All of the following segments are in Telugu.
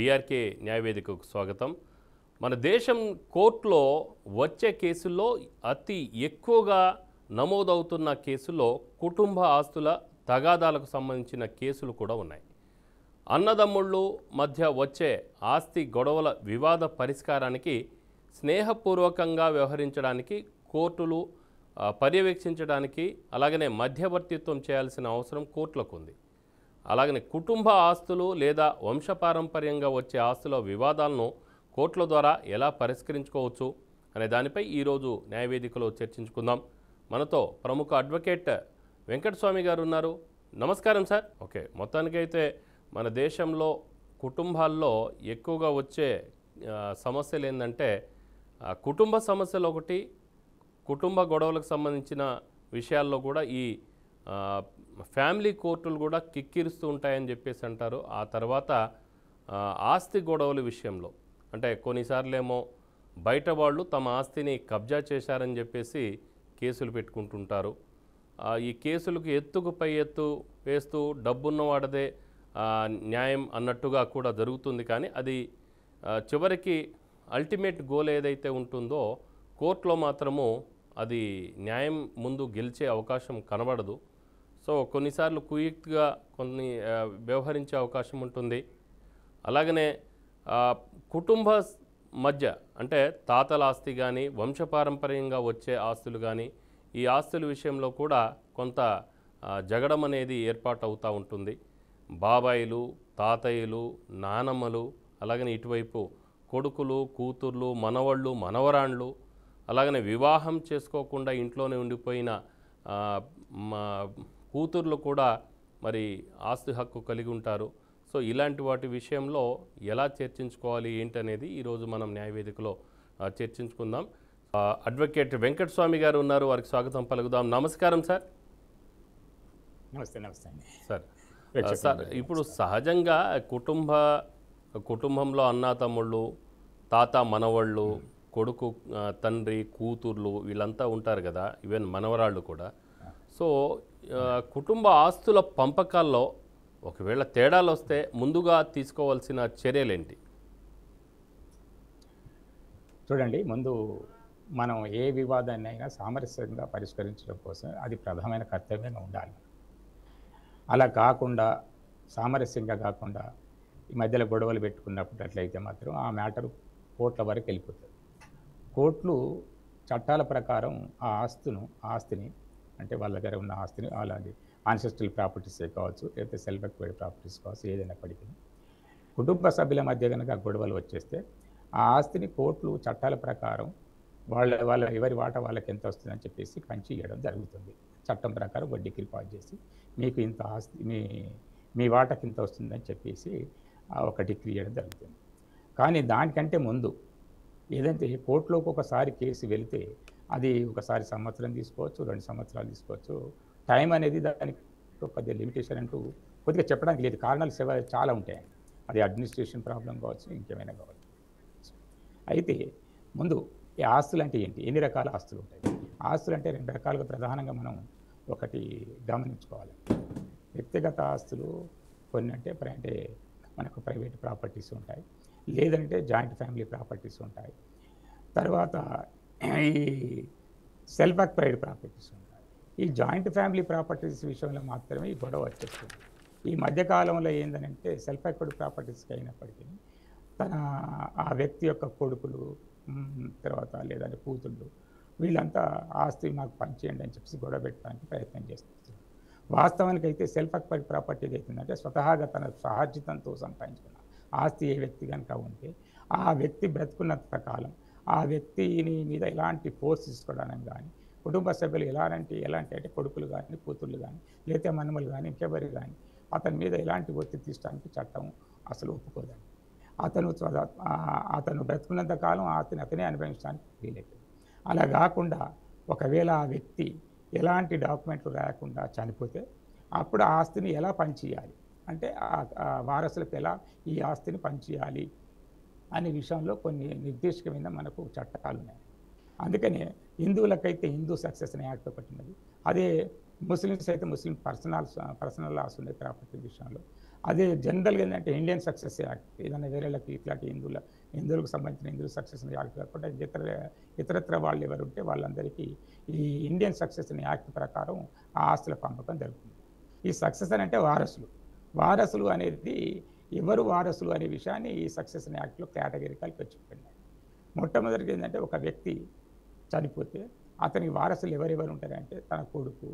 బీఆర్కే న్యాయవేదికకు స్వాగతం. మన దేశం కోర్టులో వచ్చే కేసుల్లో అతి ఎక్కువగా నమోదవుతున్న కేసుల్లో కుటుంబ ఆస్తుల తగాదాలకు సంబంధించిన కేసులు కూడా ఉన్నాయి. అన్నదమ్ముళ్ళు మధ్య వచ్చే ఆస్తి గొడవల వివాద పరిష్కారానికి స్నేహపూర్వకంగా వ్యవహరించడానికి కోర్టులు పర్యవేక్షించడానికి అలాగనే మధ్యవర్తిత్వం చేయాల్సిన అవసరం కోర్టులకు ఉంది. అలాగనే కుటుంబ ఆస్తులు లేదా వంశపారంపర్యంగా వచ్చే ఆస్తుల వివాదాలను కోర్టుల ద్వారా ఎలా పరిష్కరించుకోవచ్చు అనే దానిపై ఈరోజు న్యాయవేదికలో చర్చించుకుందాం. మనతో ప్రముఖ అడ్వకేట్ వెంకటస్వామి గారు ఉన్నారు. నమస్కారం సార్. ఓకే, మొత్తానికైతే మన దేశంలో కుటుంబాల్లో ఎక్కువగా వచ్చే సమస్యలు ఏంటంటే కుటుంబ సమస్యలు ఒకటి, కుటుంబ గొడవలకు సంబంధించిన విషయాల్లో కూడా ఈ ఫ్యామిలీ కోర్టులు కూడా కిక్కిరుస్తూ ఉంటాయని చెప్పేసి అంటారు. ఆ తర్వాత ఆస్తి గొడవల విషయంలో అంటే కొన్నిసార్లు ఏమో బయట వాళ్ళు తమ ఆస్తిని కబ్జా చేశారని చెప్పేసి కేసులు పెట్టుకుంటుంటారు. ఈ కేసులకు ఎత్తుకు పై ఎత్తు వేస్తూ డబ్బున్నవాడదే న్యాయం అన్నట్టుగా కూడా జరుగుతుంది. కానీ అది చివరికి అల్టిమేట్ గోల్ ఏదైతే ఉంటుందో కోర్టులో మాత్రము అది న్యాయం ముందు గెలిచే అవకాశం కనబడదు. సో కొన్నిసార్లు కుయుక్తిగా వ్యవహరించే అవకాశం ఉంటుంది. అలాగనే కుటుంబ మధ్య అంటే తాతల ఆస్తి కానీ వంశపారంపర్యంగా వచ్చే ఆస్తులు కానీ ఈ ఆస్తుల విషయంలో కూడా కొంత జగడం అనేది ఏర్పాటు అవుతూ ఉంటుంది. బాబాయిలు, తాతయ్యలు, నానమ్మలు, అలాగనే ఇటువైపు కొడుకులు, కూతుర్లు, మనవళ్ళు, మనవరాండ్లు, అలాగనే వివాహం చేసుకోకుండా ఇంట్లోనే ఉండిపోయిన కూతుర్లు కూడా మరి ఆస్తి హక్కు కలిగి ఉంటారు. సో ఇలాంటి వాటి విషయంలో ఎలా చర్చించుకోవాలి ఏంటనేది ఈరోజు మనం న్యాయవేదికలో చర్చించుకుందాం. అడ్వకేట్ వెంకటస్వామి గారు ఉన్నారు, వారికి స్వాగతం పలుకుదాం. నమస్కారం సార్. నమస్తే. నమస్తే అండి సార్. సార్, ఇప్పుడు సహజంగా కుటుంబంలో అన్నా తమ్ముళ్ళు, తాత మనవళ్ళు, కొడుకు తండ్రి, కూతుర్లు వీళ్ళంతా ఉంటారు కదా, ఈవెన్ మనవరాళ్ళు కూడా. సో కుటుంబ ఆస్తుల పంపకాల్లో ఒకవేళ తేడాలు వస్తే ముందుగా తీసుకోవాల్సిన చర్యలేంటి? చూడండి, ముందు మనం ఏ వివాదాన్ని అయినా సామరస్యంగా పరిష్కరించడం కోసం అది ప్రధానమైన కర్తవ్యంగా ఉండాలి. అలా కాకుండా సామరస్యంగా కాకుండా ఈ మధ్యలో గొడవలు పెట్టుకున్నప్పుడు అట్లయితే మాత్రం ఆ మ్యాటర్ కోర్టుల వరకు వెళ్ళిపోతుంది. కోర్టులు చట్టాల ప్రకారం ఆ ఆస్తిని అంటే వాళ్ళ దగ్గర ఉన్న ఆస్తిని అలాగే ఆన్సెస్ట్రల్ ప్రాపర్టీసే కావచ్చు, లేకపోతే సెల్ఫ్ ఎక్వైర్డ్ ప్రాపర్టీస్ కావచ్చు, ఏదైనప్పటికీ కుటుంబ సభ్యుల మధ్య కనుక గొడవలు వచ్చేస్తే ఆ ఆస్తిని కోర్టులు చట్టాల ప్రకారం వాళ్ళ ఎవరి వాటా వాళ్ళకి ఎంత వస్తుందని చెప్పేసి పంచి ఇవ్వడం జరుగుతుంది. చట్టం ప్రకారం ఒక డిగ్రీ పాస్ చేసి మీకు ఇంత ఆస్తి మీ వాటాకి ఇంత వస్తుందని చెప్పేసి ఒక డిగ్రీ ఇవ్వడం జరుగుతుంది. కానీ దానికంటే ముందు ఏదంటే కోర్టులోకి ఒకసారి కేసు వెళితే అది ఒకసారి సంవత్సరం తీసుకోవచ్చు, 2 సంవత్సరాలు తీసుకోవచ్చు. టైం అనేది దానికి కొద్దిగా లిమిటేషన్ అంటూ కొద్దిగా చెప్పడానికి లేదు. కారణాలు చాలా ఉంటాయి. అది అడ్మినిస్ట్రేషన్ ప్రాబ్లం కావచ్చు, ఇంకేమైనా కావచ్చు. అయితే ముందు ఈ ఆస్తులు అంటే ఏంటి, ఎన్ని రకాల ఆస్తులు ఉంటాయి? ఆస్తులు అంటే 2 రకాలుగా ప్రధానంగా మనం ఒకటి గమనించుకోవాలి. వ్యక్తిగత ఆస్తులు కొన్ని అంటే మనకు ప్రైవేట్ ప్రాపర్టీస్ ఉంటాయి, లేదంటే జాయింట్ ఫ్యామిలీ ప్రాపర్టీస్ ఉంటాయి. తర్వాత ఈ సెల్ఫ్ ఎక్వైర్డ్ ప్రాపర్టీస్ ఉంటాయి. ఈ జాయింట్ ఫ్యామిలీ ప్రాపర్టీస్ విషయంలో మాత్రమే ఈ గొడవ వచ్చేస్తుంది. ఈ మధ్యకాలంలో ఏంటంటే సెల్ఫ్ ఎక్వైర్డ్ ప్రాపర్టీస్కి అయినప్పటికీ ఆ వ్యక్తి యొక్క కొడుకులు తర్వాత లేదంటే కూతుళ్ళు వీళ్ళంతా ఆస్తి మాకు పంచేయండి అని చెప్పి గొడవ పెట్టడానికి ప్రయత్నం చేస్తున్నారు. వాస్తవానికి అయితే సెల్ఫ్ ఎక్వైర్డ్ ప్రాపర్టీ అవుతుందంటే స్వతహాగా తన సహజీతంతో సంపాదించుకున్న ఆస్తి ఏ వ్యక్తి కనుక ఉంటే ఆ వ్యక్తి బ్రతుకున్నంత కాలం ఆ వ్యక్తిని మీద ఎలాంటి ఫోర్స్ తీసుకోవడానికి కానీ కుటుంబ సభ్యులు ఎలాంటి అంటే కొడుకులు కానీ కూతుళ్ళు కానీ లేకపోతే మనమలు కానీ ఇంకెవరు కానీ అతని మీద ఎలాంటి ఒత్తిడి తీసుకోవడానికి చట్టం అసలు ఒప్పుకోదండి. అతను బ్రతుకున్నంత కాలం ఆస్తిని అతనే అనుభవించడానికి వీలవుతుంది. అలా కాకుండా ఒకవేళ ఆ వ్యక్తి ఎలాంటి డాక్యుమెంట్లు రాయకుండా చనిపోతే అప్పుడు ఆ ఆస్తిని ఎలా పంచేయాలి అంటే వారసులకు ఎలా ఈ ఆస్తిని పంచేయాలి అనే విషయంలో కొన్ని నిర్దేశకమైన మనకు చట్టాలు ఉన్నాయి. అందుకనే హిందువులకైతే హిందూ సక్సెషన్ యాక్ట్ ఒకటి ఉన్నది. అదే ముస్లిమ్స్ అయితే ముస్లిం పర్సనల్ లాస్ ఉన్నాయి ప్రాపర్టీ విషయంలో. అదే జనరల్గా ఏంటంటే ఇండియన్ సక్సెస్ యాక్ట్ ఏదైనా వేరేళ్ళకి ఇట్లాంటి హిందువులకు సంబంధించిన హిందూ సక్సెస్ యాక్ట్ కాకుండా ఇతరత్ర వాళ్ళు ఎవరు ఉంటే వాళ్ళందరికీ ఈ ఇండియన్ సక్సెస్ యాక్ట్ ప్రకారం ఆ ఆస్తుల పంపకం జరుగుతుంది. ఈ సక్సెస్ అని అంటే వారసులు అనేది ఎవరు వారసులు అనే విషయాన్ని ఈ సక్సెస్ యాక్ట్లో కేటగిరికల్ చెప్పండి. మొట్టమొదటిగా ఏంటంటే ఒక వ్యక్తి చనిపోతే అతనికి వారసులు ఎవరెవరు ఉంటారంటే తన కొడుకు,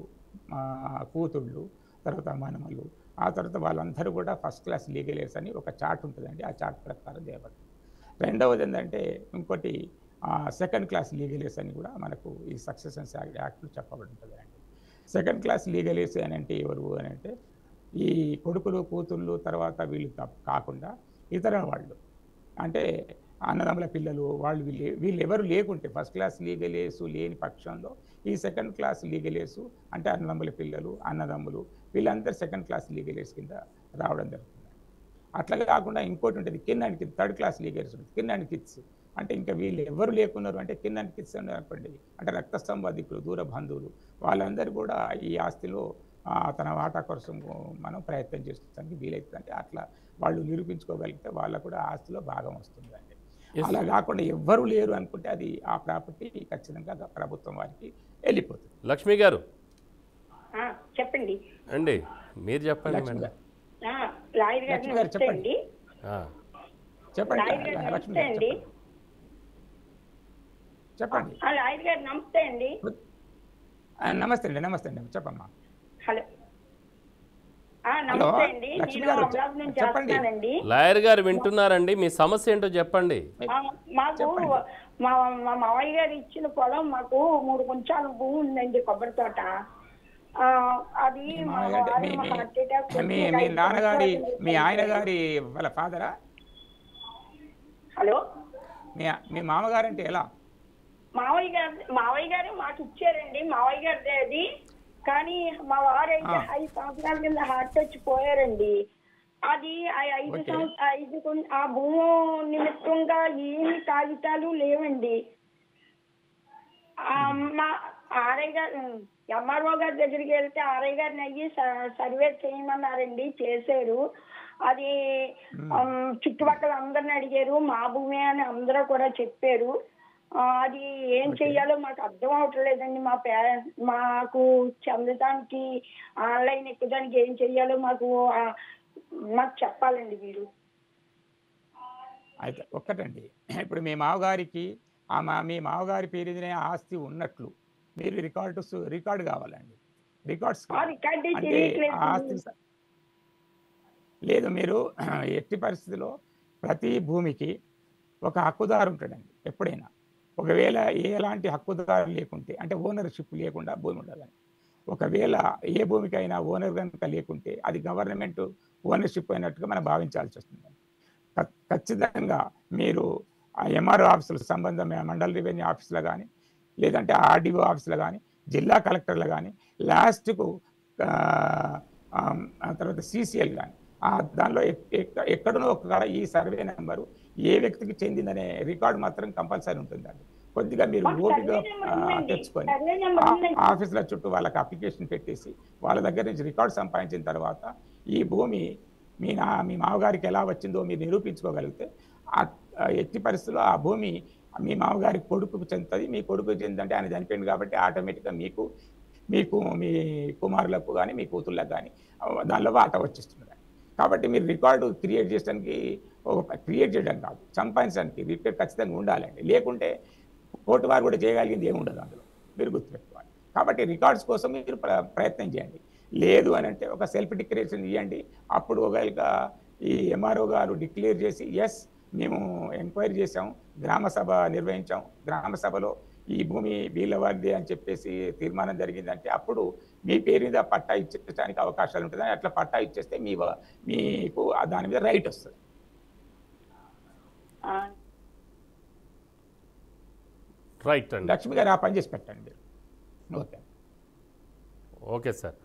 కూతుళ్ళు, తర్వాత మనమలు, ఆ తర్వాత వాళ్ళందరూ కూడా ఫస్ట్ క్లాస్ లీగల్ ఎయిర్స్ అని ఒక చార్ట్ ఉంటుందండి. ఆ చార్ట్ ప్రకారం చేయబడుతుంది. రెండవది ఏంటంటే ఇంకోటి సెకండ్ క్లాస్ లీగల్ ఎయిర్స్ అని కూడా మనకు ఈ సక్సెషన్ యాక్ట్లో చెప్పబడి ఉంటుందండి. సెకండ్ క్లాస్ లీగల్ ఎయిర్స్ అని అంటే ఎవరు అని అంటే ఈ కొడుకులు, కూతుళ్ళు, తర్వాత వీళ్ళు కాకుండా ఇతర వాళ్ళు అంటే అన్నదమ్ముల పిల్లలు వాళ్ళు వీళ్ళు ఎవరు లేకుంటే ఫస్ట్ క్లాస్ లీగల్ ఎయిర్స్ లేని పక్షంలో ఈ సెకండ్ క్లాస్ లీగల్ ఎయిర్స్ అంటే అన్నదమ్ముల పిల్లలు, అన్నదమ్ములు వీళ్ళందరూ సెకండ్ క్లాస్ లీగల్ ఎయిర్స్ కింద రావడం జరుగుతుంది. అట్లా కాకుండా ఇంకోటి ఉంటుంది kin and kids, third class legal heirs ఉంటుంది. కిన్ అండ్ కిడ్స్ అంటే ఇంకా వీళ్ళు ఎవరు లేకున్నారు అంటే కిన్ అండ్ కిడ్స్ అనుకోండి, అంటే రక్త సంబంధికులు, దూర బంధువులు వాళ్ళందరూ కూడా ఈ ఆస్తిలో తన వాటా కోసం మనం ప్రయత్నం చేస్తానికి వీలవుతుందంటే అట్లా వాళ్ళు నిరూపించుకోగలిగితే వాళ్ళకు కూడా ఆస్తిలో భాగం వస్తుందండి. అలా కాకుండా ఎవ్వరు లేరు అనుకుంటే అది ఆ ప్రాపర్టీ ఖచ్చితంగా ప్రభుత్వం వారికి వెళ్ళిపోతుంది. లక్ష్మి గారు చెప్పండి అండి, మీరు చెప్పండి. లక్ష్మి గారు చెప్పండి. చెప్పండి లక్ష్మి గారు చెప్పండి. లాయర్ గారు నమస్తే అండి. నమస్తే అండి. నమస్తే అండి, చెప్పమ్మా. హలో నమస్తే అండి, నేను అమలాపురం నుంచి చేస్తున్నానండి. లాయర్ గారు వింటున్నారండి, మీ సమస్య ఏంటో చెప్పండి. మాకు మా మావయ్య గారు ఇచ్చిన పొలం మాకు 3 కొంచాల భూమి ఉందండి, కొబ్బరి తోట. అది మీ నాన్నగారి మీ ఆయన గారి వాళ్ళ ఫాదరా? హలో మీ మామగారు అంటే ఎలా? మావయ్య గారు మాకు ఇచ్చారండి, మావయ్య గారిది అది. కానీ మా వారు అయితే 5 సంవత్సరాల కింద హార్ట్ వచ్చి పోయారండి. అది 5 ఆ భూమి నిమిత్తంగా ఏమి కాగితాలు లేవండి. మా ఆర్ఐ గారు ఎంఆర్ఓ గారి దగ్గరికి వెళ్తే ఆర్ఐ గారిని అయ్యి సర్వే చేయమన్నారండి, చేశారు. అది చుట్టుపక్కల అందరిని అడిగారు, మా భూమి అని అందరూ కూడా చెప్పారు. అది ఏం చెయ్యాలో మాకు అర్థం అవట్లేదండి. మాకు చెందడానికి ఆన్లైన్ ఎక్కుదానికి ఏం చెయ్యాలో మాకు చెప్పాలండి మీరు. అయితే ఒక్కటండి, ఇప్పుడు మీ మామగారికి మీ మామగారి పేరు ఆస్తి ఉన్నట్లు మీరు రికార్డు కావాలండి. రికార్డ్స్ ఆస్తి లేదు. మీరు ఎట్టి పరిస్థితిలో ప్రతి భూమికి ఒక హక్కుదారు ఉంటాడండి ఎప్పుడైనా. ఒకవేళ ఎలాంటి హక్కుదారు లేకుంటే అంటే ఓనర్షిప్ లేకుండా భూమి ఉండాలని, ఒకవేళ ఏ భూమికైనా ఓనర్ కనుక లేకుంటే అది గవర్నమెంట్ ఓనర్షిప్ అయినట్టుగా మనం భావించాల్సి వస్తుంది. ఖచ్చితంగా మీరు ఎంఆర్ఓ ఆఫీసులు, సంబంధం మండల రెవెన్యూ ఆఫీసులో కానీ, లేదంటే ఆర్డీఓ ఆఫీసులో కానీ, జిల్లా కలెక్టర్లు కానీ, లాస్ట్కు తర్వాత సిసిఎల్ కానీ దానిలో ఎక్కడనో ఒక ఈ సర్వే నెంబరు ఏ వ్యక్తికి చెందిందనే రికార్డు మాత్రం కంపల్సరీ ఉంటుందండి. కొద్దిగా మీరు ఓపిక తెచ్చుకొని ఆఫీసుల చుట్టూ వాళ్ళకి అప్లికేషన్ పెట్టేసి వాళ్ళ దగ్గర నుంచి రికార్డు సంపాదించిన తర్వాత ఈ భూమి మీ మామగారికి ఎలా వచ్చిందో మీరు నిరూపించుకోగలిగితే ఎట్టి పరిస్థితుల్లో ఆ భూమి మీ మామగారి కొడుకుకు చెందుతుంది. మీ కొడుకు చెందంటే ఆయన చనిపోయింది కాబట్టి ఆటోమేటిక్గా మీకు మీ కుమారులకు కానీ మీ కూతుళ్ళకు కానీ దానిలో వాటా వచ్చేస్తుంది. కాబట్టి మీరు రికార్డు క్రియేట్ చేయడం కాదు, సంపాదించడానికి రికార్డు ఖచ్చితంగా ఉండాలండి. లేకుంటే కోర్టు వారు కూడా చేయగలిగింది ఏమి ఉండదు, అందులో మీరు గుర్తుపెట్టుకోవాలి. కాబట్టి రికార్డ్స్ కోసం మీరు ప్రయత్నం చేయండి. లేదు అని అంటే ఒక సెల్ఫ్ డిక్లరేషన్ ఇవ్వండి. అప్పుడు ఒకవేళ ఈ ఎంఆర్ఓ గారు డిక్లేర్ చేసి ఎస్ మేము ఎంక్వైరీ చేసాం, గ్రామ సభ నిర్వహించాం, గ్రామ సభలో ఈ భూమి వీళ్ళ వారిది అని చెప్పేసి తీర్మానం జరిగిందంటే అప్పుడు మీ పేరు మీద పట్టా ఇచ్చేయడానికి అవకాశాలు ఉంటుంది. అట్లా పట్టా ఇచ్చేస్తే మీకు దాని మీద రైట్ వస్తుంది. రైట్ అండి. లక్ష్మి గారు ఆ పని చేసి పెట్టండి. Okay okay sir.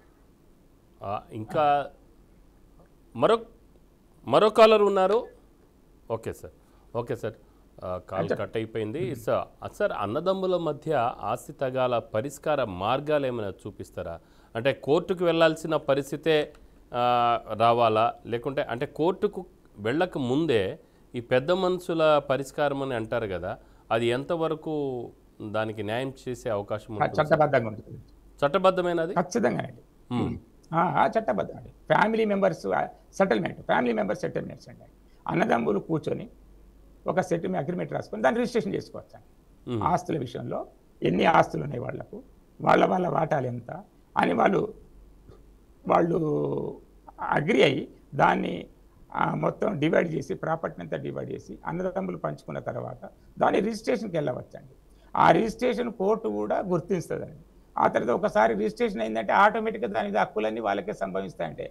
ఇంకా మరో కాలర్ ఉన్నారు. ఓకే సార్ కాల్ కట్ అయిపోయింది. సార్ అన్నదమ్ముల మధ్య ఆస్తి తగాల పరిష్కార మార్గాలు ఏమైనా చూపిస్తారా? అంటే కోర్టుకు వెళ్లాల్సిన పరిస్థితే రావాలా, లేకుంటే అంటే కోర్టుకు వెళ్ళక ముందే ఈ పెద్ద మనుషుల పరిష్కారం అని అంటారు కదా, అది ఎంతవరకు దానికి న్యాయం చేసే అవకాశం ఉంటుంది? చట్టబద్ధంగా ఉంటుంది. చట్టబద్ధమైనది ఖచ్చితంగా అండి. చట్టబద్ధం అండి. ఫ్యామిలీ మెంబర్స్ సెటిల్మెంట్స్ అండి. అన్నదమ్ములు కూర్చొని ఒక సెటిల్మెంట్ అగ్రిమెంట్ రాసుకొని దాన్ని రిజిస్ట్రేషన్ చేసుకోవచ్చు అండి. ఆస్తుల విషయంలో ఎన్ని ఆస్తులు ఉన్నాయి వాళ్లకు, వాళ్ళ వాటాలు ఎంత అని వాళ్ళు అగ్రి అయ్యి దాన్ని మొత్తం డివైడ్ చేసి, ప్రాపర్టీని అంతా డివైడ్ చేసి అన్నదమ్ములు పంచుకున్న తర్వాత దాన్ని రిజిస్ట్రేషన్కి వెళ్ళవచ్చండి. ఆ రిజిస్ట్రేషన్ కోర్టు కూడా గుర్తిస్తుందండి. ఆ తర్వాత ఒకసారి రిజిస్ట్రేషన్ అయిందంటే ఆటోమేటిక్గా దాని హక్కులన్నీ వాళ్ళకే సంభవిస్తాయంటే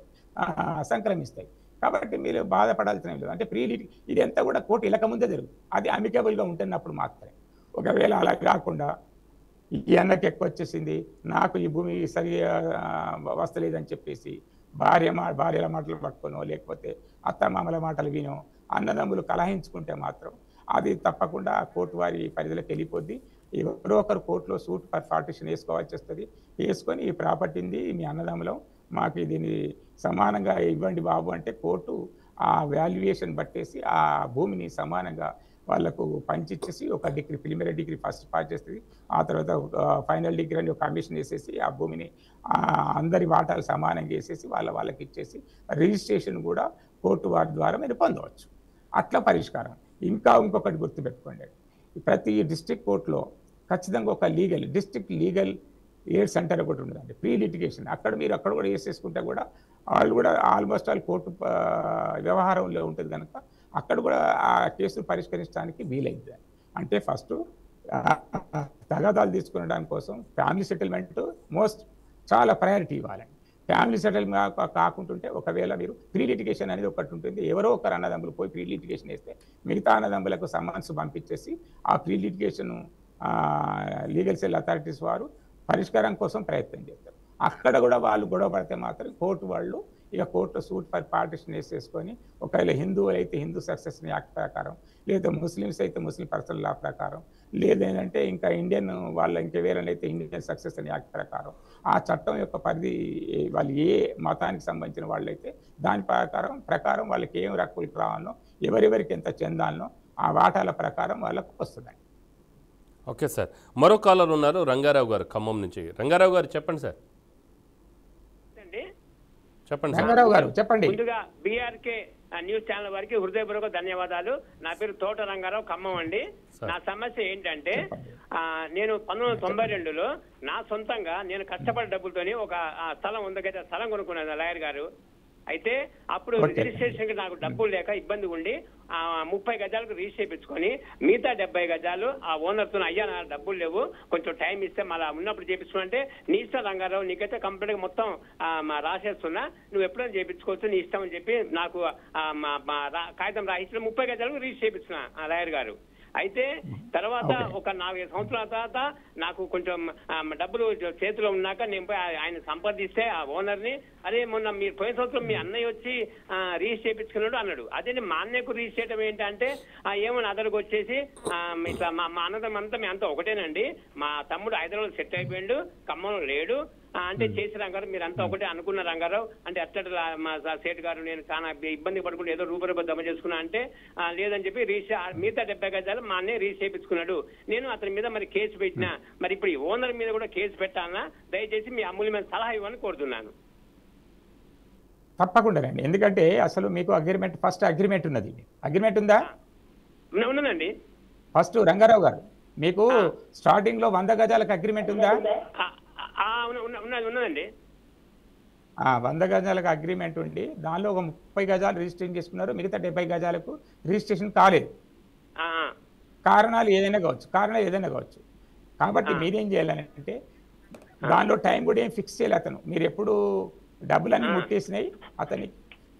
సంక్రమిస్తాయి. కాబట్టి మీరు బాధపడాల్సిన లేదు. అంటే ఇది అంతా కూడా కోర్టు ఇలక ముందే జరుగుతుంది. అది అమికబుల్గా ఉంటున్నప్పుడు మాత్రమే. ఒకవేళ అలా కాకుండా ఈ అన్నకి ఎక్కువ వచ్చేసింది, నాకు ఈ భూమి సరిగా వస్తలేదని చెప్పేసి భార్యల మాటలు పట్టుకోనో లేకపోతే అత్తమామల మాటలు వినో అన్నదమ్ములు కలహించుకుంటే మాత్రం అది తప్పకుండా కోర్టు వారి పరిధిలోకి వెళ్ళిపోద్ది. ఎవరో ఒకరు కోర్టులో సూట్ ఫర్ పార్టిషన్ వేసుకోవాల్సి వస్తుంది. వేసుకొని ఈ ప్రాపర్టీని మీ అన్నదమ్ములం మాకు దీన్ని సమానంగా ఇవ్వండి బాబు అంటే కోర్టు ఆ వాల్యుయేషన్ బట్టేసి ఆ భూమిని సమానంగా వాళ్లకు పంచిచ్చేసి ఒక degree, preliminary degree first pass చేస్తుంది. ఆ తర్వాత ఫైనల్ డిగ్రీ అని ఒక కమిషన్ వేసేసి ఆ భూమిని అందరి వాటాలు సమానంగా వేసేసి వాళ్ళకి ఇచ్చేసి రిజిస్ట్రేషన్ కూడా కోర్టు వారి ద్వారా మీరు పొందవచ్చు. అట్లా పరిష్కారం. ఇంకొకటి గుర్తుపెట్టుకోండి, ప్రతి డిస్ట్రిక్ట్ కోర్టులో ఖచ్చితంగా ఒక డిస్ట్రిక్ట్ లీగల్ ఎయిడ్ సెంటర్ ఒకటి ఉంటుందండి, ప్రీ లిటిగేషన్. అక్కడ కూడా వేసేసుకుంటే కూడా వాళ్ళు కూడా ఆల్మోస్ట్ ఆల్ కోర్టు వ్యవహారంలో ఉంటుంది కనుక అక్కడ కూడా ఆ కేసును పరిష్కరించడానికి వీలైంది. అంటే ఫస్ట్ తగాదాలు తీసుకునే కోసం ఫ్యామిలీ సెటిల్మెంట్ చాలా ప్రయారిటీ ఇవ్వాలండి. ఫ్యామిలీ సెటిల్మెంట్ కాకుంటుంటే ఒకవేళ మీరు ప్రీ లిటిగేషన్ అనేది ఒకటి ఉంటుంది. ఎవరో ఒకరు అన్నదమ్ములు పోయి ప్రీ లిటిగేషన్ వేస్తే మిగతా అన్నదమ్ములకు సమ్మన్స్ పంపించేసి ఆ pre litigation legal cell authorities వారు పరిష్కారం కోసం ప్రయత్నం చేస్తారు. అక్కడ కూడా వాళ్ళు గొడవ పడితే మాత్రం కోర్టు వాళ్ళు కోర్టు సూట్ ఫర్ పార్టిషన్ వేసేసుకొని ఒకవేళ హిందువులు అయితే హిందూ సక్సెషన్ యాక్ట్ ప్రకారం, లేదా ముస్లిమ్స్ అయితే ముస్లిం పర్సనల్ లా ప్రకారం, లేదేంటంటే ఇంకా ఇండియన్ వాళ్ళ వేరేనైతే ఇండియన్ సక్సెషన్ యాక్ట్ ప్రకారం ఆ చట్టం యొక్క పరిధి వాళ్ళు ఏ మతానికి సంబంధించిన వాళ్ళైతే దాని ప్రకారం వాళ్ళకి ఏం హక్కులు రావాలో, ఎవరెవరికి ఎంత చెందాలనో ఆ వాటాల ప్రకారం వాళ్ళకు వస్తుందండి. ఓకే సార్, మరో కాలర్ ఉన్నారు, రంగారావు గారు ఖమ్మం నుంచి. రంగారావు గారు చెప్పండి సార్. చెప్పండి రంగారావు గారు చెప్పండి. ముందుగా బీఆర్కే న్యూస్ ఛానల్ వారికి హృదయపూర్వక ధన్యవాదాలు. నా పేరు తోట రంగారావు, ఖమ్మం అండి. నా సమస్య ఏంటంటే నేను 1992లో నా సొంతంగా నేను కష్టపడి డబ్బులతోని ఒక స్థలం ఉంది కదా, స్థలం కొనుక్కున్నాను లాయర్ గారు. అయితే అప్పుడు రిజిస్ట్రేషన్కి నాకు డబ్బులు లేక ఇబ్బంది ఉండి 30 గజాలకు రిజిస్టర్ చేయించుకొని మిగతా 70 గజాలు ఆ ఓనర్తో, అయ్యా నా డబ్బులు లేవు కొంచెం టైం ఇస్తే మళ్ళీ ఉన్నప్పుడు చేయించుకుంటే నీ ఇష్టం రంగారావు, నీకైతే కంప్లీట్గా మొత్తం రాసేస్తున్నా, నువ్వు ఎప్పుడైనా చేయించుకోవచ్చు, నీ ఇష్టం అని చెప్పి నాకు కాగితం రాయించిన 30 గజాలకు రిజిస్టర్ చేయించున్నా ఆ లాయర్ గారు. అయితే తర్వాత ఒక 4 సంవత్సరాల తర్వాత నాకు కొంచెం డబ్బులు చేతిలో ఉన్నాక నేను పోయి ఆయన సంప్రదిస్తే ఆ ఓనర్ని, అదే మొన్న మీరు పోయిన సంవత్సరం మీ అన్నయ్య వచ్చి రిజిస్టర్ చేయించుకున్నాడు అన్నాడు. అదే మా అన్నయ్యకు రిజిస్టర్ చేయడం ఏంటంటే ఏమన్నా అదరికి వచ్చేసి ఇట్లా మా అన్నదం అంతా మేము అంతా ఒకటేనండి, మా తమ్ముడు హైదరాబాద్ సెట్ అయిపోయాడు, ఖమ్మంలో లేడు అంటే చేసి రంగారావు మీరంతా ఒకటే అనుకున్న రంగారావు అంటే అట్లా మా సేట్ గారు నేను చాలా ఇబ్బంది పడుకుంటే ఏదో రూపాయి దమ చేసుకున్నా అంటే లేదని చెప్పి మిగతా 70 గజాలు మా అన్నయ్య రిజిస్టర్ చేయించుకున్నాడు. నేను అతని మీద మరి కేసు పెట్టినా, మరి ఇప్పుడు ఈ ఓనర్ మీద కూడా కేసు పెట్టాలన్నా దయచేసి మీ అమూల్యమైన సలహా ఇవ్వని కోరుతున్నాను. తప్పకుండానండి, ఎందుకంటే అసలు మీకు ఫస్ట్ అగ్రిమెంట్ ఉన్నది. అగ్రిమెంట్ ఉందా? ఉన్నదండి. ఫస్ట్ రంగారావు గారు మీకు స్టార్టింగ్ లో 100 గజాలకు అగ్రిమెంట్ ఉందా? ఉన్నదండి. 100 గజాలకు అగ్రిమెంట్ ఉండి దానిలో ఒక 30 గజాలు రిజిస్ట్రేషన్ చేసుకున్నారు, మిగతా 70 గజాలకు రిజిస్ట్రేషన్ కాలేదు. కారణాలు ఏదైనా కావచ్చు. కాబట్టి మీరేం చేయాలంటే దానిలో టైం కూడా ఏం ఫిక్స్ చేయాలి. అతను మీరు ఎప్పుడు డబ్బులన్నీ ముట్టేసినాయి అతనికి,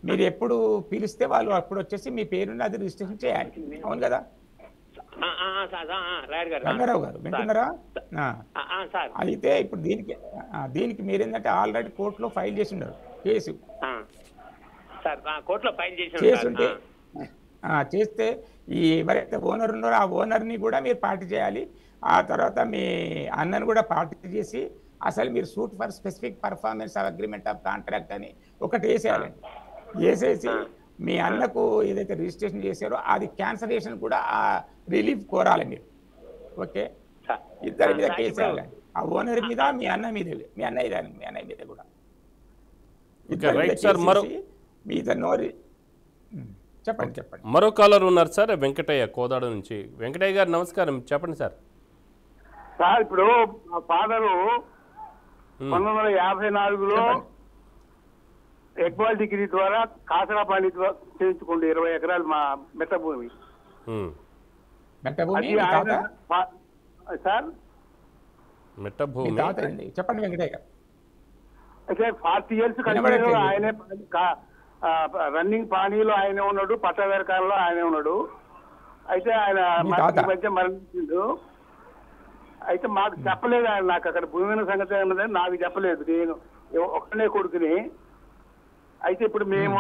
మీరు ఎప్పుడు పిలిస్తే వాళ్ళు అప్పుడు వచ్చేసి మీ పేరుని అది రిజిస్ట్రేషన్ చేయాలి. అవును కదా రంగారావు గారు, వింటున్నారా? అయితే ఇప్పుడు దీనికి మీరేంటంటే ఆల్రెడీ కోర్టులో ఫైల్ చేసి ఉన్నారు కేసు. చేస్తుంటే చేస్తే ఈ ఎవరైతే ఓనర్ ఉన్నారో ఆ ఓనర్ని కూడా మీరు పార్టీ చేయాలి. ఆ తర్వాత మీ అన్నను కూడా పార్టీ చేసి అసలు మీరు suit for specific performance agreement of contract అని ఒకటి వేసేయాలండి. వేసేసి మీ అన్నకు ఏదైతే రిజిస్ట్రేషన్ చేశారో అది క్యాన్సలేషన్ కూడా ఆ రిలీఫ్ కోరాలి మీరు. ఓకే, ఇద్దరి మీద కేసు వేయాలండి. ఆ ఓనర్ మీద, మీ అన్నయ్య మీద కూడా మీ ఇద్దరు చెప్పండి. మరో కాలర్ ఉన్నారు సార్, వెంకటయ్య కోదాడ నుంచి. వెంకటయ్య గారు నమస్కారం, చెప్పండి సార్. సార్ ఇప్పుడు మా ఫాదరు 1954లో ఎక్వాల్ డిగ్రీ ద్వారా కాసరా పాండి చేయించుకోండి 20 ఎకరాలు మా మెట్ట భూమి. సార్ మెట్ట భూమి చెప్పండి వెంకటయ్య గారు. అయితే 40 years కంటిన్యూ ఆయనే రన్నింగ్ పానీలో ఆయనే ఉన్నాడు, పట్టవేరకాలలో ఆయనే ఉన్నాడు. అయితే ఆయన మధ్య మరణించిండు. అయితే మాకు చెప్పలేదు ఆయన, నాకు అక్కడ భూమి సంగతి ఉన్నదని నాకు చెప్పలేదు. నేను ఒక్కనే కొడుకుని. అయితే ఇప్పుడు మేము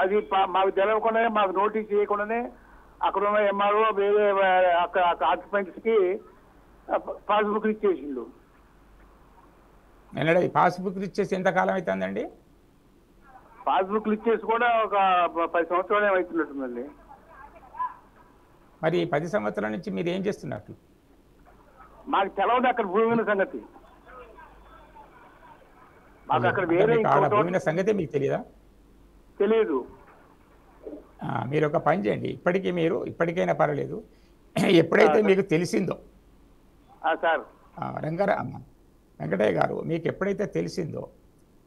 అది మాకు తెలవకుండానే, మాకు నోటీస్ చేయకుండానే అక్కడ ఉన్న ఎంఆర్ఓ వేరే అక్కడ ఆక్యుపెంట్స్ కి పాస్బుక్ ఇచ్చేసిండు. పాస్బుక్ ఇచ్చేసి ఎంతకాలం అవుతుందండి? పాస్బుక్లు ఇచ్చేసి కూడా ఒక 10 సంవత్సరాలు అవుతున్నట్టుందండి. మరి 10 సంవత్సరాల నుంచి మీరు ఏం చేస్తున్నట్లు? మాకు తెలవదు అక్కడ భూమి సంగతి. మాకు అక్కడ వేరే భూమి సంగతి మీకు తెలియదా? తెలియదు. మీరు ఒక పని చేయండి, ఇప్పటికైనా పర్వాలేదు, ఎప్పుడైతే మీకు తెలిసిందో సార్ వెంకటయ్య గారు, మీకు ఎప్పుడైతే తెలిసిందో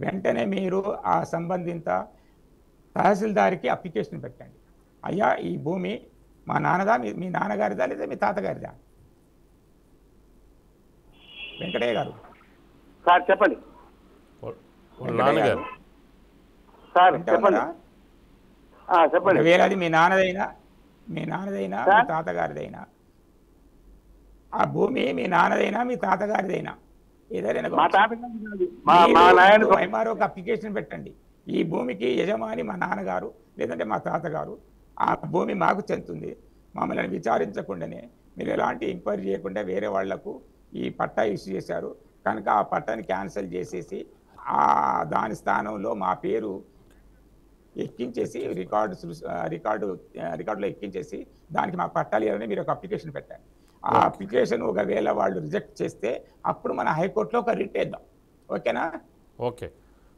వెంటనే మీరు ఆ సంబంధిత తహసీల్దార్కి అప్లికేషన్ పెట్టండి. అయ్యా, ఈ భూమి మా నాన్నదా, మీ నాన్నగారిదా లేదా మీ తాతగారిదా? వెంకటయ్య గారు సార్ చెప్పండి. సార్ చెప్పండి. ఒకవేళ అది మీ నాన్నదైనా మీ తాతగారిదైనా, ఆ భూమి మీ నాన్నదైనా మీ తాతగారిదైనా ఏదైనా ఎంఆర్ఓకి అప్లికేషన్ పెట్టండి. ఈ భూమికి యజమాని మా నాన్నగారు లేదంటే మా తాతగారు, ఆ భూమి మాకు చెందుతుంది, మమ్మల్ని విచారించకుండానే మీరు ఎలాంటి ఎంక్వైరీ చేయకుండా వేరే వాళ్లకు ఈ పట్టా ఇష్యూ చేశారు కనుక ఆ పట్టాని క్యాన్సిల్ దాని స్థానంలో మా పేరు ఎక్కించేసి రికార్డులో ఎక్కించేసి దానికి మా పట్టాలు ఇవ్వాలని మీరు ఒక అప్లికేషన్ పెట్టండి. ఆ అప్లికేషన్ ఒకవేళ వాళ్ళు రిజెక్ట్ చేస్తే అప్పుడు మన హైకోర్టులో ఒక రిట్ వేద్దాం. ఓకేనా? ఓకే,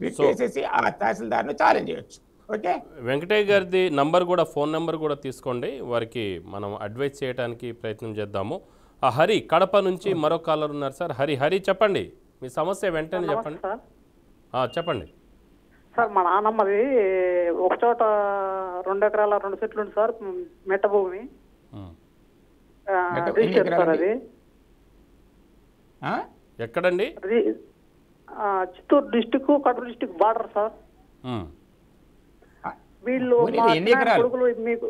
రిట్ వేసేసి ఆ తహసీల్దార్ను ఛాలెంజ్ చేయొచ్చు. ఓకే, వెంకటయ్య గారిది నంబర్ కూడా, ఫోన్ నెంబర్ కూడా తీసుకోండి, వారికి మనం అడ్వైస్ చేయడానికి ప్రయత్నం చేద్దాము. హరి కడప నుంచి మరో కాలర్ ఉన్నారు సార్. హరి చెప్పండి, మీ సమస్య వెంటనే చెప్పండి. చెప్పండి సార్. మా నాన్నమ్మది ఒక చోట 2 ఎకరాల 2 సెంట్లు ఉంది సార్, మెట్ట భూమి. అది ఎక్కడండి? Chittoor district, Kadapa district border sir. వీళ్ళు కొడుకులు మీకు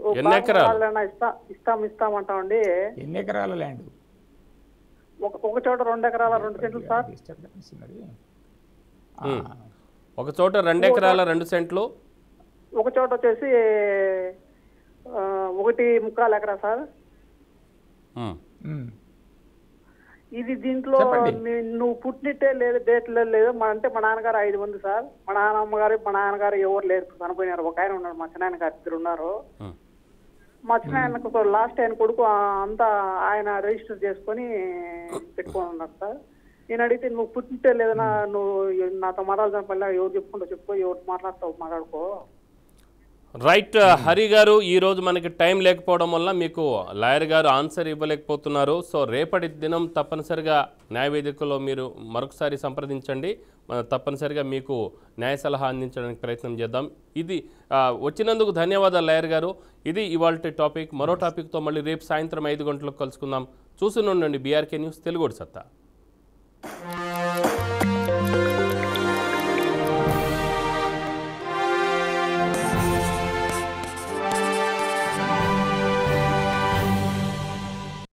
ఇస్తామంటామండి. ఎన్ని ఎకరాల ల్యాండ్? ఒక చోట 2 ఎకరాల 2 సెంట్లు సార్. ఒక చోట 2 ఎకరాల 2 సెంట్లు, ఒక చోట వచ్చేసి 1.25 ఎకరా సార్. ఇది దీంట్లో నువ్వు పుట్టినట్టే లేదు, డేట్ లేదు. అంటే మా నాన్నగారు 5 మంది సార్. మా నాన్నగారు ఎవరు లేరు, చనిపోయినారు. ఒక ఆయన ఉన్నాడు, మా చిన్నాయన గారు 2 ఉన్నారు. మా చిన్నాయనకు లాస్ట్ ఆయన కొడుకు అంతా ఆయన రిజిస్టర్ చేసుకొని పెట్టుకొని ఉన్నారు సార్. నేను అడిగితే నువ్వు పుట్టింటే లేదన్నా, నువ్వు నాతో మాట్లాడాల్సిన పని ఎవరు చెప్పుకో, ఎవరు మాట్లాడుకో. రైట్ హరి గారు, ఈరోజు మనకి టైం లేకపోవడం వల్ల మీకు లాయర్ గారు ఆన్సర్ ఇవ్వలేకపోతున్నారు. సో రేపటి దినం తప్పనిసరిగా న్యాయవేదికలో మీరు మరొకసారి సంప్రదించండి, తప్పనిసరిగా మీకు న్యాయ సలహా అందించడానికి ప్రయత్నం చేద్దాం. ఇది వచ్చినందుకు ధన్యవాదాలు లాయర్ గారు. ఇది ఇవాల్టి టాపిక్. మరో టాపిక్తో మళ్ళీ రేపు సాయంత్రం 5 గంటలకు కలుసుకుందాం. చూస్తూనే ఉండండి BRK న్యూస్, తెలుగోడి సత్తా.